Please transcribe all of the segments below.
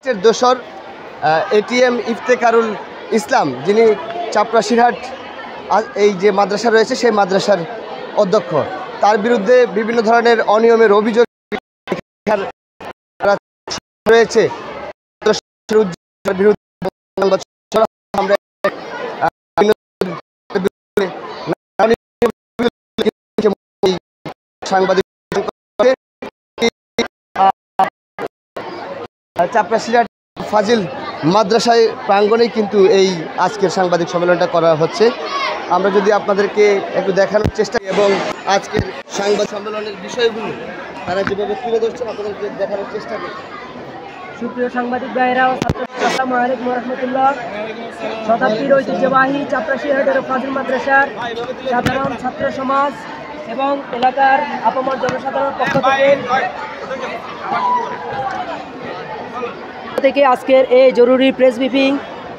দোসর এটিএম ইফতেকারুল ইসলাম, যিনি চাপরাশিরহাট এই যে মাদ্রাসা রয়েছে সেই মাদ্রাসার অধ্যক্ষ, তার বিরুদ্ধে বিভিন্ন ধরনের অনিয়মের অভিযোগ রয়েছে। সাংবাদিক চাপরাশিরহাট ফাজিল মাদ্রাসায় প্রাঙ্গণেই কিন্তু এই আজকের সাংবাদিক সম্মেলনটা করা হচ্ছে। আমরা যদি আপনাদেরকে একটু দেখানোর চেষ্টা এবং আজকের সাংবাদিক সম্মেলনের বিষয়গুলো তারা যেভাবে তুলে ধরছেন আপনাদেরকে দেখানোর চেষ্টা করি। সুপ্রিয় সাংবাদিক ভাইয়েরা ও আসসালামু আলাইকুম ওয়া রাহমাতুল্লাহ। শতাব্দীর ঐতিহ্যবাহী চাপরাশিরহাটের ফাজিল মাদ্রাসার সাধারণ ছাত্র সমাজ এবং এলাকার আপামর জনসাধারণের পক্ষ থেকে আজকের এই জরুরি প্রেস ব্রিফিং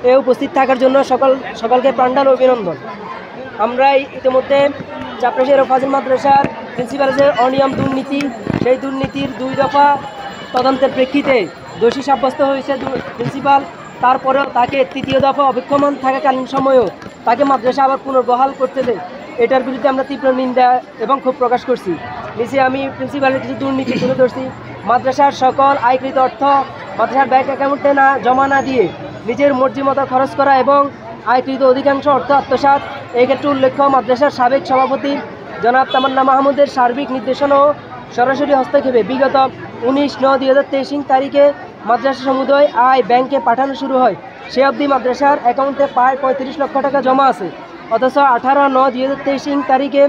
এ উপস্থিত থাকার জন্য সকলকে প্রাণঢাল অভিনন্দন। আমরা ইতিমধ্যে চাপরাশিরহাট ফাজিল মাদ্রাসার প্রিন্সিপালের যে অনিয়ম দুর্নীতি, সেই দুর্নীতির 2 দফা তদন্তের প্রেক্ষিতে দোষী সাব্যস্ত হয়েছে প্রিন্সিপাল। তারপরেও তাকে 3য় দফা অপেক্ষমান থাকাকালীন সময়েও তাকে মাদ্রাসা আবার পুনর্বহাল করতে দেয়। এটার বিরুদ্ধে আমরা তীব্র নিন্দা এবং ক্ষোভ প্রকাশ করছি। নিচে আমি প্রিন্সিপালের কিছু দুর্নীতি তুলে ধরছি। মাদ্রাসার সকল আয়কৃত অর্থ মাদ্রাসার ব্যাংক অ্যাকাউন্টে জমা না দিয়ে নিজের মর্জি মতো খরচ করা এবং আয়কৃত অধিকাংশ অর্থ আত্মসাৎ। এক্ষেত্রে উল্লেখ্য মাদ্রাসার সাবেক সভাপতি জনাব তামান্না মাহমুদের সার্বিক নির্দেশনা ও সরাসরি হস্তক্ষেপে বিগত 19/9/2023 তারিখে মাদ্রাসা সমুদয় আয় ব্যাংকে পাঠানো শুরু হয়। সে অবধি মাদ্রাসার অ্যাকাউন্টে প্রায় 35 লক্ষ টাকা জমা আছে, অথচ 18/9/2023 তারিখে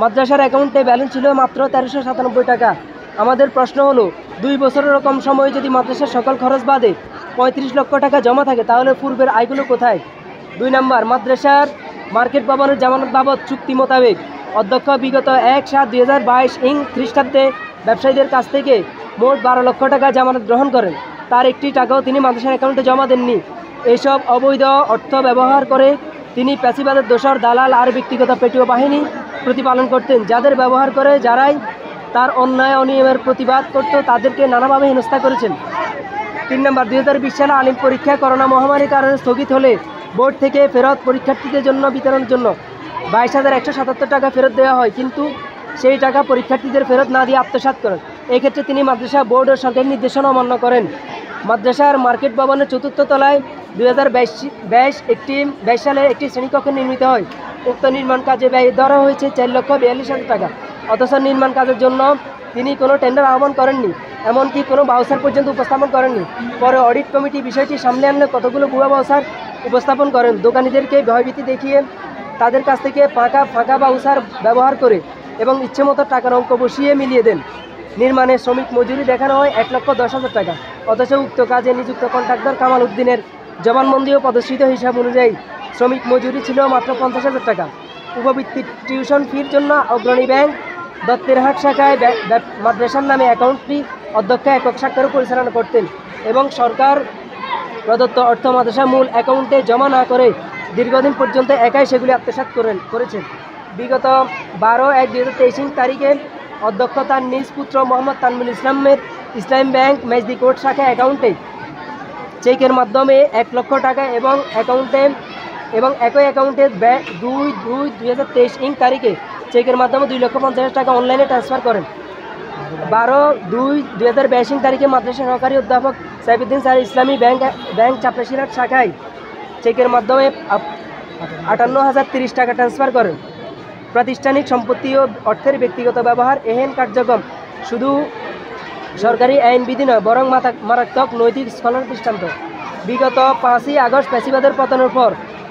মাদ্রাসার অ্যাকাউন্টে ব্যালেন্স ছিল মাত্র 1397 টাকা। আমাদের প্রশ্ন হলো, 2 বছরেরও কম সময়ে যদি মাদ্রাসার সকল খরচ বাদে 35 লক্ষ টাকা জমা থাকে, তাহলে পূর্বের আয়গুলো কোথায়? 2 নম্বর, মাদ্রাসার মার্কেট ভবনের জামানত বাবদ চুক্তি মোতাবেক অধ্যক্ষ বিগত 1/7/2022 খ্রিস্টাব্দে ব্যবসায়ীদের কাছ থেকে মোট 12 লক্ষ টাকা জামানত গ্রহণ করেন। তার একটি টাকাও তিনি মাদ্রাসার অ্যাকাউন্টে জমা দেননি। এইসব অবৈধ অর্থ ব্যবহার করে তিনি প্যাসিবাদের দোসর, দালাল আর ব্যক্তিগত পেটুয়া বাহিনী প্রতিপালন করতেন, যাদের ব্যবহার করে যারাই তার অন্যায় অনিয়মের প্রতিবাদ করত তাদেরকে নানাভাবে হেনস্থা করেছেন। 3 নম্বর, 2020 সালে আলিম পরীক্ষা করোনা মহামারীর কারণে স্থগিত হলে বোর্ড থেকে ফেরত পরীক্ষার্থীদের জন্য বিতরণের জন্য 22,177 টাকা ফেরত দেওয়া হয়, কিন্তু সেই টাকা পরীক্ষার্থীদের ফেরত না দিয়ে আত্মসাৎ করেন। এক্ষেত্রে তিনি মাদ্রাসা বোর্ড ও সরকারি নির্দেশনা অমান্য করেন। মাদ্রাসার মার্কেট ভবনের 4র্থ তলায় 2022 সালে একটি শ্রেণীকক্ষ নির্মিত হয়। উক্ত নির্মাণ কাজে ব্যয় ধরা হয়েছে 4,42,000 টাকা, অথচ নির্মাণ কাজের জন্য তিনি কোনো টেন্ডার আহ্বান করেননি, এমনকি কোনো বাউচার পর্যন্ত উপস্থাপন করেননি। পরে অডিট কমিটি বিষয়টি সামনে আনলে কতগুলো ভুয়া বাউচার উপস্থাপন করেন। দোকানিদেরকে ভয়ভীতি দেখিয়ে তাদের কাছ থেকে ফাঁকা বাউচার ব্যবহার করে এবং ইচ্ছেমতো টাকার অঙ্ক বসিয়ে মিলিয়ে দেন। নির্মাণে শ্রমিক মজুরি দেখানো হয় 1,10,000 টাকা, অথচ উক্ত কাজে নিযুক্ত কন্ট্রাক্টর কামাল উদ্দিনের জবানবন্দি ও প্রদর্শিত হিসাব অনুযায়ী শ্রমিক মজুরি ছিল মাত্র 50,000 টাকা। উপবৃত্তির টিউশন ফির জন্য অগ্রণী ব্যাংক দত্তেরহাট শাখায় মাদ্রাসার নামে অ্যাকাউন্টটি অধ্যক্ষ একক স্বাক্ষরে পরিচালনা করতেন এবং সরকার প্রদত্ত অর্থ মাদ্রাসা মূল অ্যাকাউন্টে জমা না করে দীর্ঘদিন পর্যন্ত একাই সেগুলি আত্মসাৎ করেছেন। বিগত 12/1/2023 তারিখে অধ্যক্ষ তার নিজ পুত্র মোহাম্মদ তানভীর ইসলামের ইসলাম ব্যাংক মেজদি কোর্ট শাখা অ্যাকাউন্টে চেকের মাধ্যমে 1 লক্ষ টাকা এবং একই অ্যাকাউন্টে 2/2/2023 তারিখে চেকের মাধ্যমে 2,50,000 টাকা অনলাইনে ট্রান্সফার করেন। 12/2/2022 তারিখে মাদ্রাসা সহকারী অধ্যাপক সাইফুদ্দিন স্যার ইসলামী ব্যাংক চাপরাশিরহাট শাখায় চেকের মাধ্যমে 58,030 টাকা ট্রান্সফার করেন। প্রাতিষ্ঠানিক সম্পত্তি ও অর্থের ব্যক্তিগত ব্যবহার এহেন কার্যক্রম শুধু সরকারি আইনবিধি নয়, বরং মারাত্মক নৈতিক স্খলন দৃষ্টান্ত। বিগত 5ই আগস্ট প্যাসিবাদের পতনের পর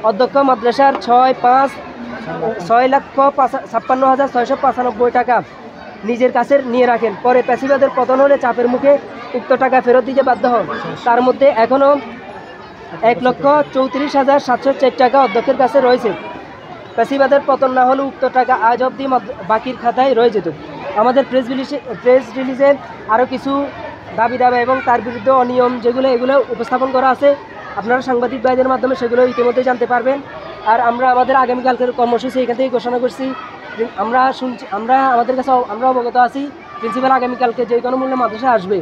অধ্যক্ষ মাদ্রাসার 6,56,695 টাকা নিজের কাছে নিয়ে রাখেন। পরে প্যাসিবাদের পতন হলে চাপের মুখে উক্ত টাকা ফেরত দিতে বাধ্য হন। তার মধ্যে এখনও 1,34,704 টাকা অধ্যক্ষের কাছে রয়েছে। প্যাসিবাদের পতন না হলে উক্ত টাকা আজ অবধি বাকির খাতায় রয়ে যেত। আমাদের প্রেস রিলিজে আরও কিছু দাবি এবং তার বিরুদ্ধে অনিয়ম এগুলো উপস্থাপন করা আছে। আপনারা সাংবাদিক ভাইদের মাধ্যমে সেগুলো ইতিমধ্যে জানতে পারবেন। আর আমরা আমাদের আগামীকালকের কর্মসূচি এখান থেকে ঘোষণা করছি। আমরা আমাদের কাছে অবগত আছি প্রিন্সিপাল আগামীকালকে যে কোনো মূল্যে মাদ্রাসায় আসবে।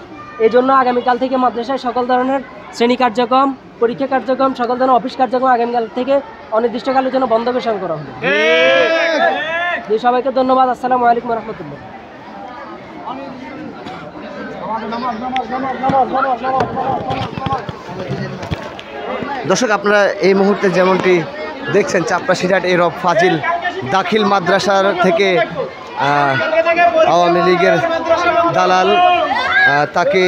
এই জন্য আগামীকাল থেকে মাদ্রাসায় সকল ধরনের শ্রেণী কার্যক্রম, পরীক্ষা কার্যক্রম, সকল ধরনের অফিস কার্যক্রম আগামীকাল থেকে অনির্দিষ্টকালের জন্য বন্ধ ঘোষণা করা হবে। সবাইকে ধন্যবাদ। আসসালামু আলাইকুম রহমতুল্লাহ। দর্শক, আপনারা এই মুহূর্তে যেমনটি দেখছেন, চাপড়াশিরহাট এরফ ফাজিল দাখিল মাদ্রাসার থেকে আওয়ামী লীগের দালাল তাকে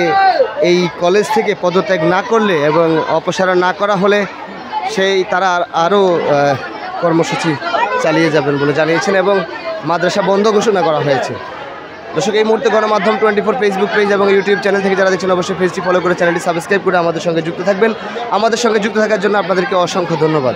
এই কলেজ থেকে পদত্যাগ না করলে এবং অপসারণ না করা হলে তারা আরও কর্মসূচি চালিয়ে যাবেন বলে জানিয়েছেন এবং মাদ্রাসা বন্ধ ঘোষণা করা হয়েছে। দর্শক, এই মুহূর্তে গণমাধ্যম 24 ফেসবুক পেজ এবং ইউটিউব চ্যানেল থেকে যারা দেখছেন অবশ্যই পেজটি ফলো করে চ্যানেলটি সাবস্ক্রাইব করে আমাদের সঙ্গে যুক্ত থাকবেন। আমাদের সঙ্গে যুক্ত থাকার জন্য আপনাদেরকে অসংখ্য ধন্যবাদ।